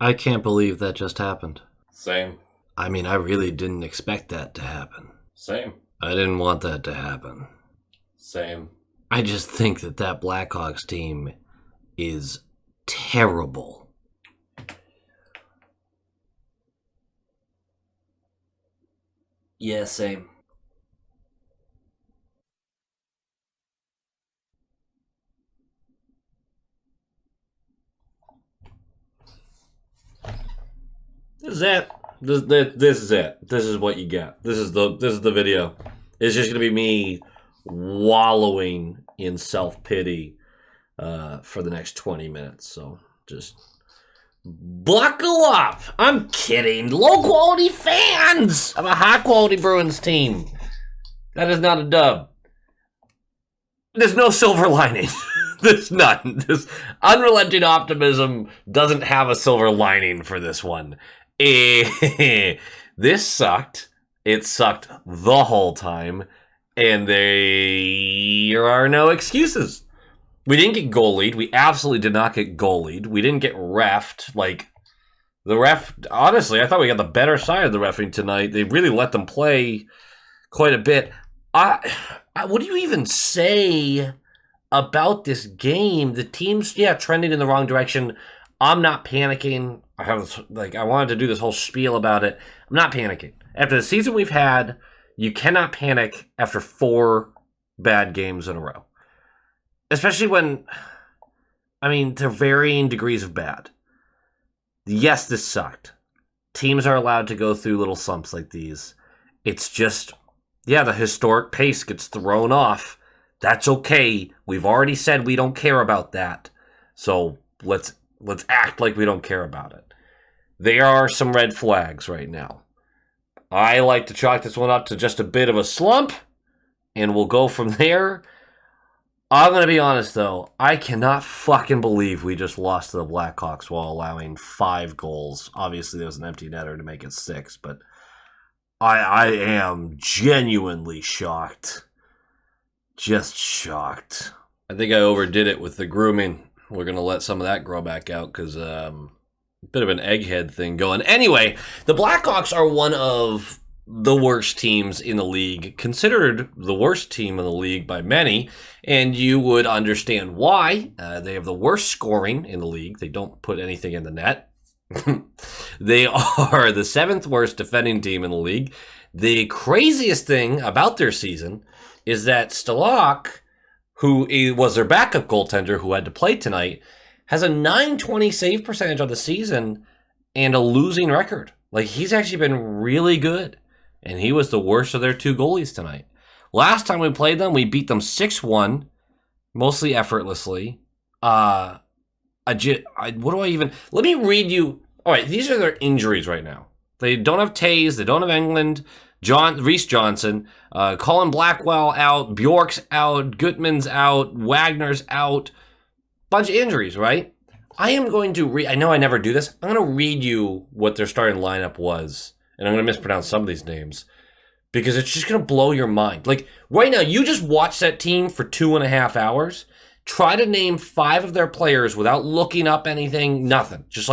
I can't believe that just happened. Same. I mean, I really didn't expect that to happen. Same. I didn't want that to happen. Same. I just think that Blackhawks team is terrible. Yeah, same. This is it. This is it. This is what you get. This is the video. It's just gonna be me wallowing in self-pity for the next 20 minutes. So just buckle up. I'm kidding. Low quality fans of a high quality Bruins team. That is not a dub. There's no silver lining. There's none. This unrelenting optimism doesn't have a silver lining for this one. This sucked. It sucked the whole time. And there are no excuses. We didn't get goalied. We absolutely did not get goalied. We didn't get reffed. Like, the ref, honestly, I thought we got the better side of the reffing tonight. They really let them play quite a bit. What do you even say about this game? The team's, trending in the wrong direction. I'm not panicking. I wanted to do this whole spiel about it. I'm not panicking. After the season we've had, you cannot panic after 4 bad games in a row. Especially when, they're varying degrees of bad. Yes, this sucked. Teams are allowed to go through little slumps like these. It's just, the historic pace gets thrown off. That's okay. We've already said we don't care about that. So let's act like we don't care about it. There are some red flags right now. I like to chalk this one up to just a bit of a slump, and we'll go from there. I'm going to be honest, though. I cannot fucking believe we just lost to the Blackhawks while allowing 5 goals. Obviously, there was an empty netter to make it 6, but I am genuinely shocked. Just shocked. I think I overdid it with the grooming. We're going to let some of that grow back out because a bit of an egghead thing going. Anyway, the Blackhawks are one of the worst teams in the league, considered the worst team in the league by many, and you would understand why. They have the worst scoring in the league. They don't put anything in the net. They are the 7th worst defending team in the league. The craziest thing about their season is that Stalock, who was their backup goaltender who had to play tonight, has a .920 save percentage on the season and a losing record. Like, he's actually been really good. And he was the worst of their 2 goalies tonight. Last time we played them, we beat them 6-1, mostly effortlessly. What do I even... Let me read you... All right, these are their injuries right now. They don't have Taves. They don't have Englund. Reese Johnson. Colin Blackwell out. Bjork's out. Gutman's out. Wagner's out. Bunch of injuries, right? I am going to read... I know I never do this. I'm going to read you what their starting lineup was. And I'm going to mispronounce some of these names because it's just going to blow your mind. Like, right now, you just watch that team for 2.5 hours. Try to name 5 of their players without looking up anything, nothing. Just,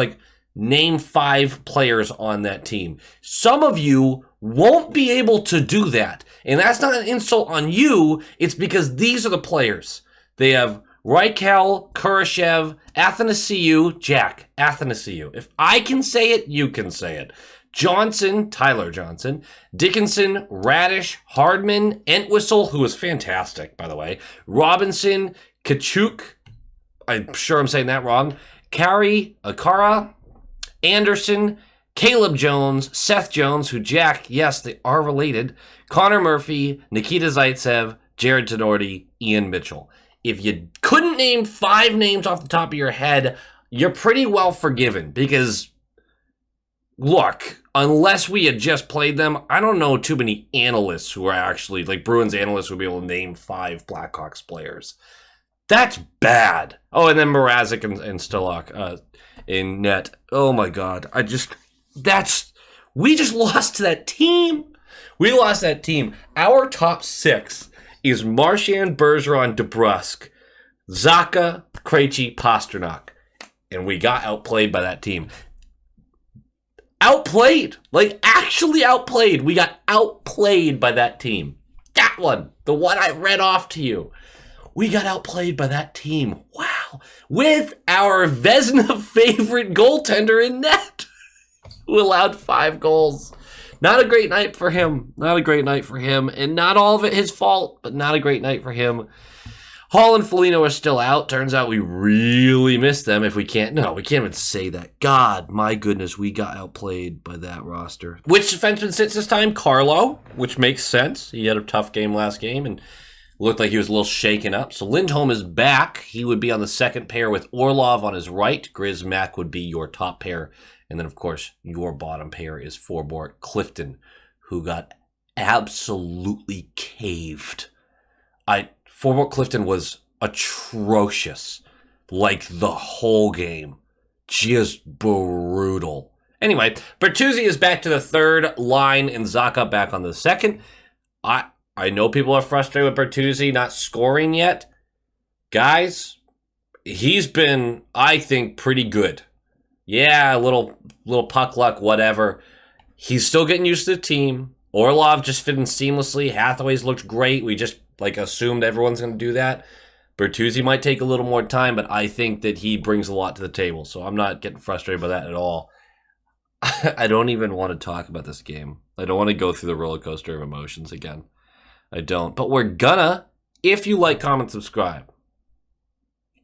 name 5 players on that team. Some of you won't be able to do that. And that's not an insult on you. It's because these are the players. They have Reichel, Kurashev, Athanasiou, Jack, Athanasiou. If I can say it, you can say it. Johnson, Tyler Johnson, Dickinson, Radish, Hardman, Entwistle, who was fantastic, by the way, Robinson, Kachuk, I'm sure I'm saying that wrong, Kari, Akara, Anderson, Caleb Jones, Seth Jones, who Jack, yes, they are related, Connor Murphy, Nikita Zaitsev, Jared Tenorti, Ian Mitchell. If you couldn't name 5 names off the top of your head, you're pretty well forgiven because... Look, unless we had just played them, I don't know too many analysts who are actually, Bruins analysts would be able to name 5 Blackhawks players. That's bad. Oh, and then Mrazek and Stalock in net. Oh my God. We just lost to that team. We lost that team. Our top 6 is Marchand, Bergeron, DeBrusk, Zacha, Krejci, Pasternak. And we got outplayed by that team. outplayed. Like, actually outplayed. We got outplayed by that team. That one. The one I read off to you. We got outplayed by that team. Wow. With our Vezina favorite goaltender in net, who allowed 5 goals. Not a great night for him. Not a great night for him. And not all of it his fault, but not a great night for him. Hall and Foligno are still out. Turns out we really missed them if we can't. No, we can't even say that. God, my goodness, we got outplayed by that roster. Which defenseman sits this time? Carlo, which makes sense. He had a tough game last game and looked like he was a little shaken up. So Lindholm is back. He would be on the second pair with Orlov on his right. Grizz Mack would be your top pair. And then, of course, your bottom pair is Forbort Clifton, who got absolutely caved. Forbort Clifton was atrocious, like the whole game. Just brutal. Anyway, Bertuzzi is back to the third line and Zacha back on the second. I know people are frustrated with Bertuzzi not scoring yet. Guys, he's been, I think, pretty good. Yeah, a little puck luck, whatever. He's still getting used to the team. Orlov just fit in seamlessly. Hathaway's looked great. We just assumed everyone's going to do that. Bertuzzi might take a little more time, but I think that he brings a lot to the table. So I'm not getting frustrated by that at all. I don't even want to talk about this game. I don't want to go through the roller coaster of emotions again. I don't. But we're gonna, if you like, comment, subscribe.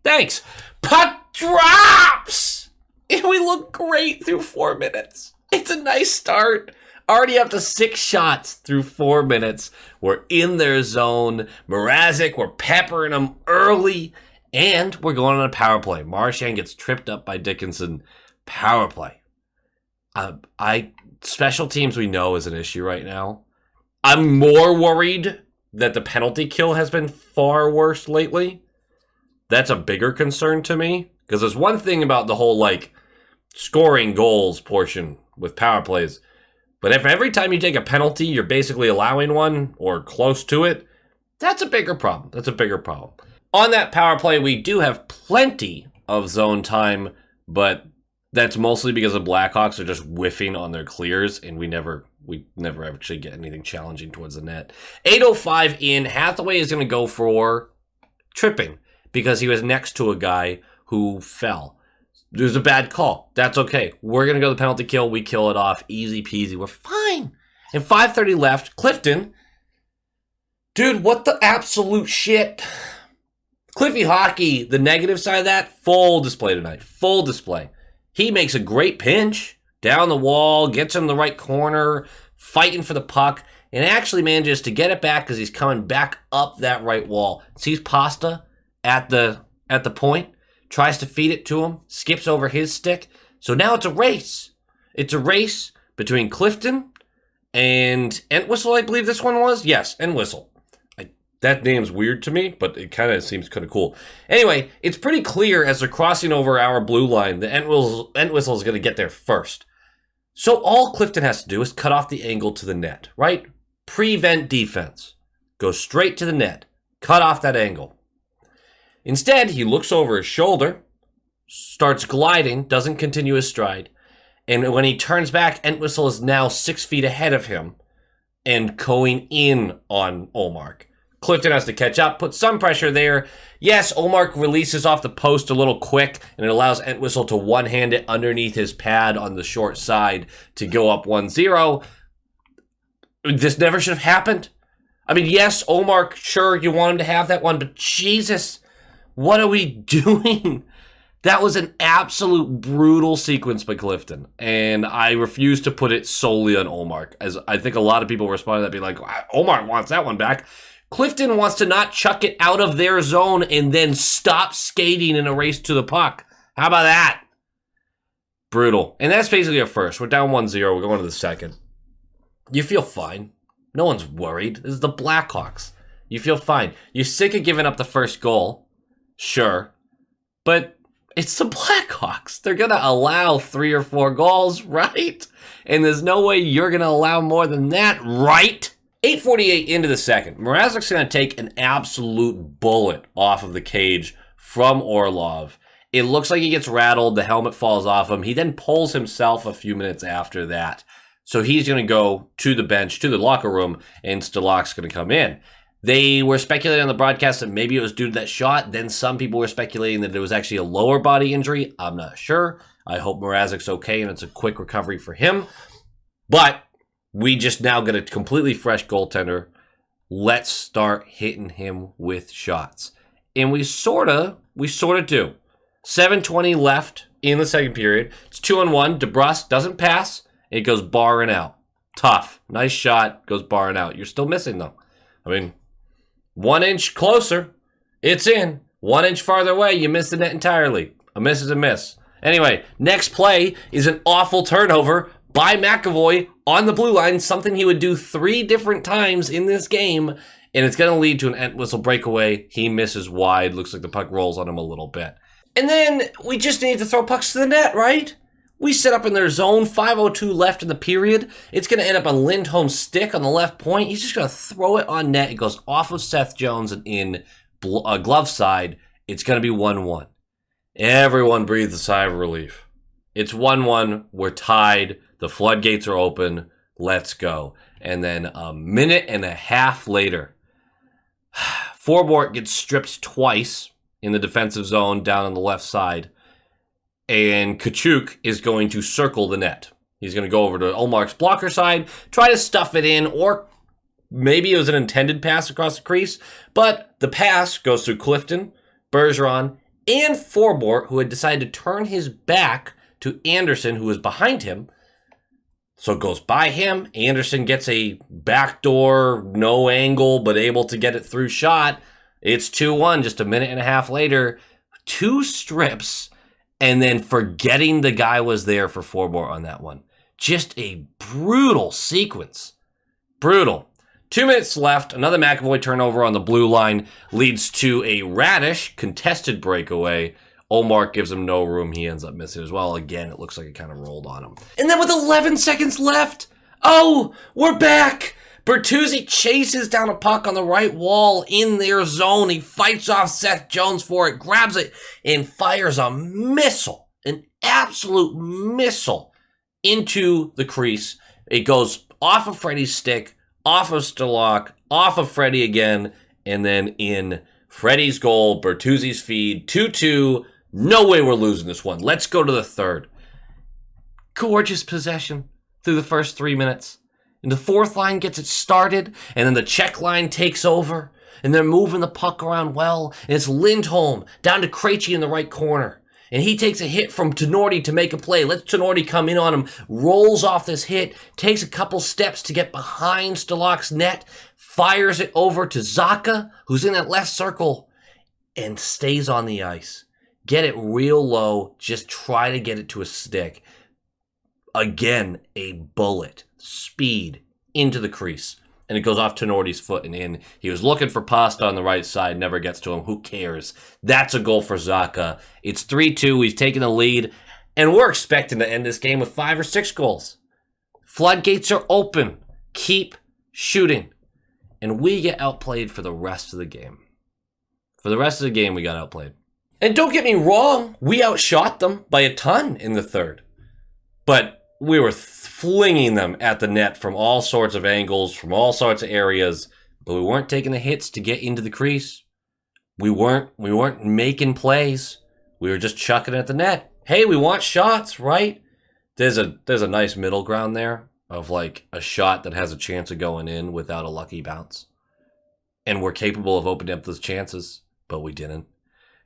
Thanks. Puck drops! And we look great through 4 minutes. It's a nice start. Already up to 6 shots through 4 minutes. We're in their zone. Mrazek, we're peppering them early. And we're going on a power play. Marchand gets tripped up by Dickinson. Power play. Special teams we know is an issue right now. I'm more worried that the penalty kill has been far worse lately. That's a bigger concern to me. Because there's one thing about the whole, scoring goals portion with power plays. But if every time you take a penalty, you're basically allowing one or close to it, that's a bigger problem. That's a bigger problem. On that power play, we do have plenty of zone time, but that's mostly because the Blackhawks are just whiffing on their clears, and we never actually get anything challenging towards the net. 8:05 in, Hathaway is going to go for tripping because he was next to a guy who fell. It was a bad call. That's okay. We're going to go to the penalty kill. We kill it off. Easy peasy. We're fine. And 5:30 left. Clifton. Dude, what the absolute shit? Cliffy Hockey, the negative side of that, full display tonight. Full display. He makes a great pinch. Down the wall. Gets him in the right corner. Fighting for the puck. And actually manages to get it back because he's coming back up that right wall. Sees Pasta at the point. Tries to feed it to him, skips over his stick. So now it's a race. It's a race between Clifton and Entwistle, I believe this one was. Yes, Entwistle. That name's weird to me, but it kind of seems kind of cool. Anyway, it's pretty clear as they're crossing over our blue line that Entwistle is going to get there first. So all Clifton has to do is cut off the angle to the net, right? Prevent defense. Go straight to the net. Cut off that angle. Instead, he looks over his shoulder, starts gliding, doesn't continue his stride, and when he turns back, Entwistle is now 6 feet ahead of him and going in on Olmark. Clifton has to catch up, put some pressure there. Yes, Olmark releases off the post a little quick, and it allows Entwistle to one-hand it underneath his pad on the short side to go up 1-0. This never should have happened. I mean, yes, Olmark, sure, you want him to have that one, but Jesus, what are we doing? That was an absolute brutal sequence by Clifton, and I refuse to put it solely on Olmark, as I think a lot of people responded to that being like, Olmark wants that one back. Clifton wants to not chuck it out of their zone and then stop skating in a race to the puck. How about that? Brutal. And that's basically a first. We're down 1-0. We're going to the second. You feel fine. No one's worried. This is the Blackhawks. You feel fine. You're sick of giving up the first goal. Sure. But it's the Blackhawks. They're going to allow 3 or 4 goals, right? And there's no way you're going to allow more than that, right? 8:48 into the second. Mrazek's going to take an absolute bullet off of the cage from Orlov. It looks like he gets rattled. The helmet falls off him. He then pulls himself a few minutes after that. So he's going to go to the bench, to the locker room, and Stalock's going to come in. They were speculating on the broadcast that maybe it was due to that shot. Then some people were speculating that it was actually a lower body injury. I'm not sure. I hope Mrazek's okay and it's a quick recovery for him. But we just now get a completely fresh goaltender. Let's start hitting him with shots. And we sort of do. 7:20 left in the second period. It's 2-on-1. DeBrusque doesn't pass. It goes bar and out. Tough. Nice shot. Goes bar and out. You're still missing, though. I mean, 1 inch closer. It's in. 1 inch farther away. You miss the net entirely. A miss is a miss. Anyway, next play is an awful turnover by McAvoy on the blue line. Something he would do 3 different times in this game. And it's going to lead to an end whistle breakaway. He misses wide. Looks like the puck rolls on him a little bit. And then we just need to throw pucks to the net, right? We set up in their zone, 5:02 left in the period. It's going to end up on Lindholm's stick on the left point. He's just going to throw it on net. It goes off of Seth Jones and in glove side. It's going to be 1-1. Everyone breathes a sigh of relief. It's 1-1. We're tied. The floodgates are open. Let's go. And then a minute and a half later, Forbort gets stripped twice in the defensive zone down on the left side. And Tkachuk is going to circle the net. He's going to go over to Ullmark's blocker side, try to stuff it in, or maybe it was an intended pass across the crease. But the pass goes through Clifton, Bergeron, and Forbort, who had decided to turn his back to Anderson, who was behind him. So it goes by him. Anderson gets a backdoor, no angle, but able to get it through shot. It's 2-1 just a minute and a half later. 2 strips, and then forgetting the guy was there for Forbort on that one. Just a brutal sequence. Brutal. 2 minutes left. Another McAvoy turnover on the blue line leads to a Radish contested breakaway. Ullmark gives him no room. He ends up missing as well. Again, it looks like it kind of rolled on him. And then with 11 seconds left, oh, we're back. Bertuzzi chases down a puck on the right wall in their zone. He fights off Seth Jones for it, grabs it, and fires a missile, an absolute missile, into the crease. It goes off of Freddie's stick, off of Stalock, off of Freddie again, and then in Freddie's goal, Bertuzzi's feed, 2-2. No way we're losing this one. Let's go to the third. Gorgeous possession through the first 3 minutes. And the fourth line gets it started, and then the Czech line takes over, and they're moving the puck around well, and it's Lindholm down to Krejci in the right corner. And he takes a hit from Tenorti to make a play. Lets Tenorti come in on him, rolls off this hit, takes a couple steps to get behind Stalock's net, fires it over to Zacha, who's in that left circle, and stays on the ice. Get it real low, just try to get it to a stick. Again, a bullet. Speed into the crease. And it goes off Tenorti's foot and in. He was looking for Pasta on the right side, never gets to him. Who cares? That's a goal for Zacha. It's 3-2. We've taken the lead. And we're expecting to end this game with 5 or 6 goals. Floodgates are open. Keep shooting. And we get outplayed for the rest of the game. For the rest of the game, we got outplayed. And don't get me wrong, we outshot them by a ton in the third. But we were flinging them at the net from all sorts of angles, from all sorts of areas, but we weren't taking the hits to get into the crease. We weren't making plays. We were just chucking it at the net. Hey, we want shots, right? There's a nice middle ground there of like a shot that has a chance of going in without a lucky bounce. And we're capable of opening up those chances, but we didn't.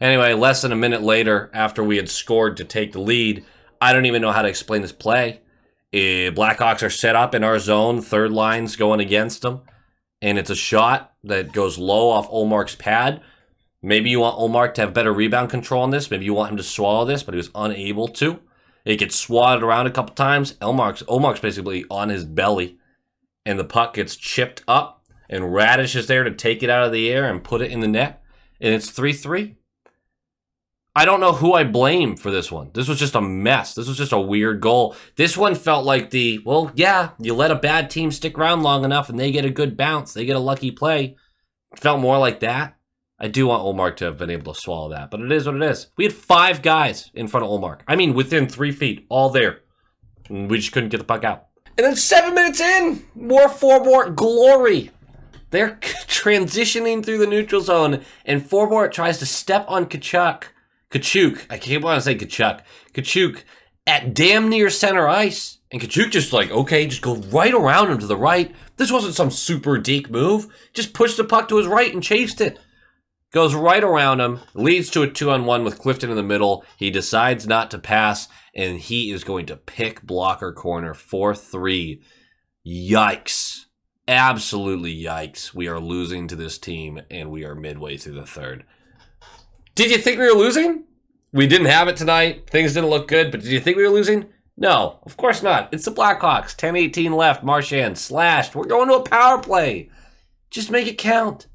Anyway, less than a minute later, after we had scored to take the lead, I don't even know how to explain this play. Blackhawks are set up in our zone. Third line's going against them. And it's a shot that goes low off Ullmark's pad. Maybe you want Ullmark to have better rebound control on this. Maybe you want him to swallow this, but he was unable to. It gets swatted around a couple times. Ullmark's basically on his belly. And the puck gets chipped up. And Radish is there to take it out of the air and put it in the net. And it's 3-3. I don't know who I blame for this one. This was just a mess. This was just a weird goal. This one felt like you let a bad team stick around long enough and they get a good bounce. They get a lucky play. It felt more like that. I do want Olmark to have been able to swallow that, but it is what it is. We had 5 guys in front of Olmark. I mean, within 3 feet, all there. And we just couldn't get the puck out. And then 7 minutes in, more Forbort glory. They're transitioning through the neutral zone, and Forbort tries to step on Kachuk. I can't want to say Kachuk. Kachuk at damn near center ice. And Kachuk just like, okay, just go right around him to the right. This wasn't some super deke move. Just pushed the puck to his right and chased it. Goes right around him, leads to a 2-on-1 with Clifton in the middle. He decides not to pass, and he is going to pick blocker corner 4-3. Yikes. Absolutely yikes. We are losing to this team, and we are midway through the third. Did you think we were losing? We didn't have it tonight. Things didn't look good, but did you think we were losing? No, of course not. It's the Blackhawks. 10-18 left. Marchand slashed. We're going to a power play. Just make it count.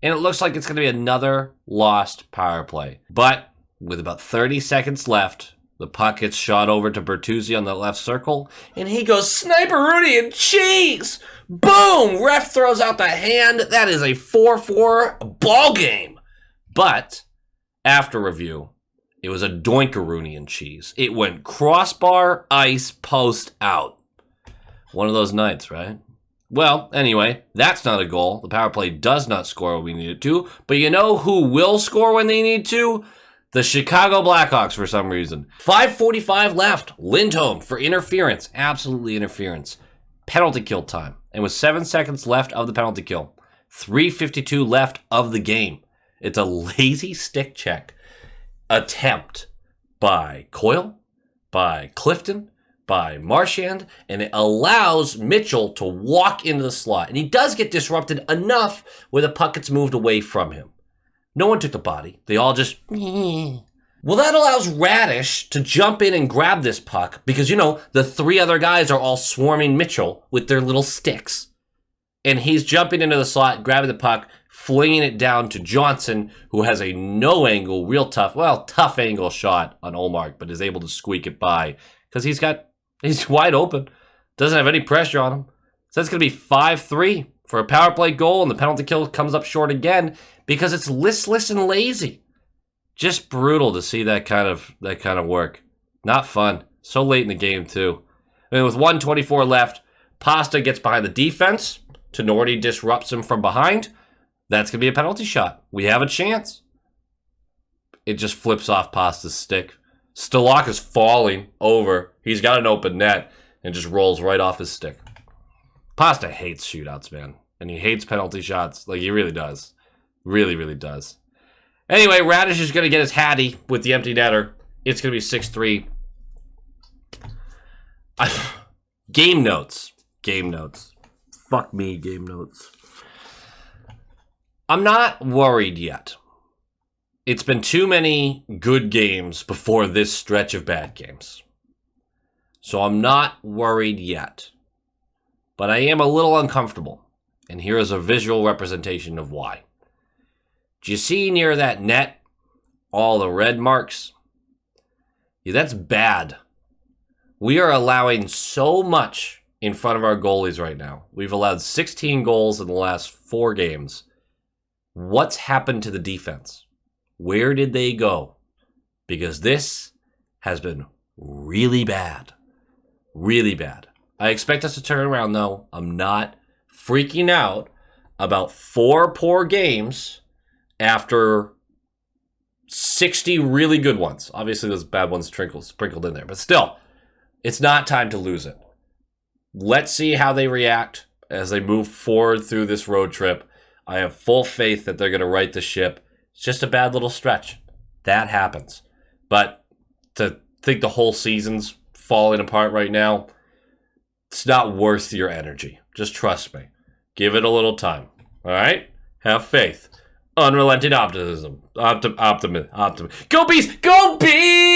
And it looks like it's going to be another lost power play. But with about 30 seconds left, the puck gets shot over to Bertuzzi on the left circle, and he goes, Sniper Rooney and cheese! Boom! Ref throws out the hand. That is a 4-4 ball game. But after review, it was a Doinkaroonie and cheese. It went crossbar, ice, post, out. One of those nights, right? Well, anyway, that's not a goal. The power play does not score when we need it to. But you know who will score when they need to? The Chicago Blackhawks for some reason. 5:45 left. Lindholm for interference. Absolutely interference. Penalty kill time. And with 7 seconds left of the penalty kill. 3:52 left of the game. It's a lazy stick check attempt by Coyle, by Clifton, by Marchand, and it allows Mitchell to walk into the slot. And he does get disrupted enough where the puck gets moved away from him. No one took the body. They all just... Well, that allows Radish to jump in and grab this puck because, you know, the 3 other guys are all swarming Mitchell with their little sticks. And he's jumping into the slot, grabbing the puck, flinging it down to Johnson, who has a no-angle, tough angle shot on Olmark, but is able to squeak it by because he's wide open. Doesn't have any pressure on him. So that's going to be 5-3 for a power play goal, and the penalty kill comes up short again because it's listless and lazy. Just brutal to see that kind of work. Not fun. So late in the game, too. I mean, with 1:24 left, Pasta gets behind the defense. Tenorti disrupts him from behind. That's going to be a penalty shot. We have a chance. It just flips off Pasta's stick. Stalock is falling over. He's got an open net and just rolls right off his stick. Pasta hates shootouts, man. And he hates penalty shots. Like, he really does. Really, really does. Anyway, Radish is going to get his hattie with the empty netter. It's going to be 6-3. Game notes. Game notes. Fuck me, game notes. I'm not worried yet. It's been too many good games before this stretch of bad games. So I'm not worried yet. But I am a little uncomfortable. And here is a visual representation of why. Do you see near that net all the red marks? Yeah, that's bad. We are allowing so much in front of our goalies right now. We've allowed 16 goals in the last 4 games. What's happened to the defense? Where did they go? Because this has been really bad. Really bad. I expect us to turn around, though. I'm not freaking out about 4 poor games after 60 really good ones. Obviously, those bad ones sprinkled in there. But still, it's not time to lose it. Let's see how they react as they move forward through this road trip. I have full faith that they're going to right the ship. It's just a bad little stretch. That happens. But to think the whole season's falling apart right now, it's not worth your energy. Just trust me. Give it a little time. All right? Have faith. Unrelenting optimism. Optimism. Go Bees! Go Bees!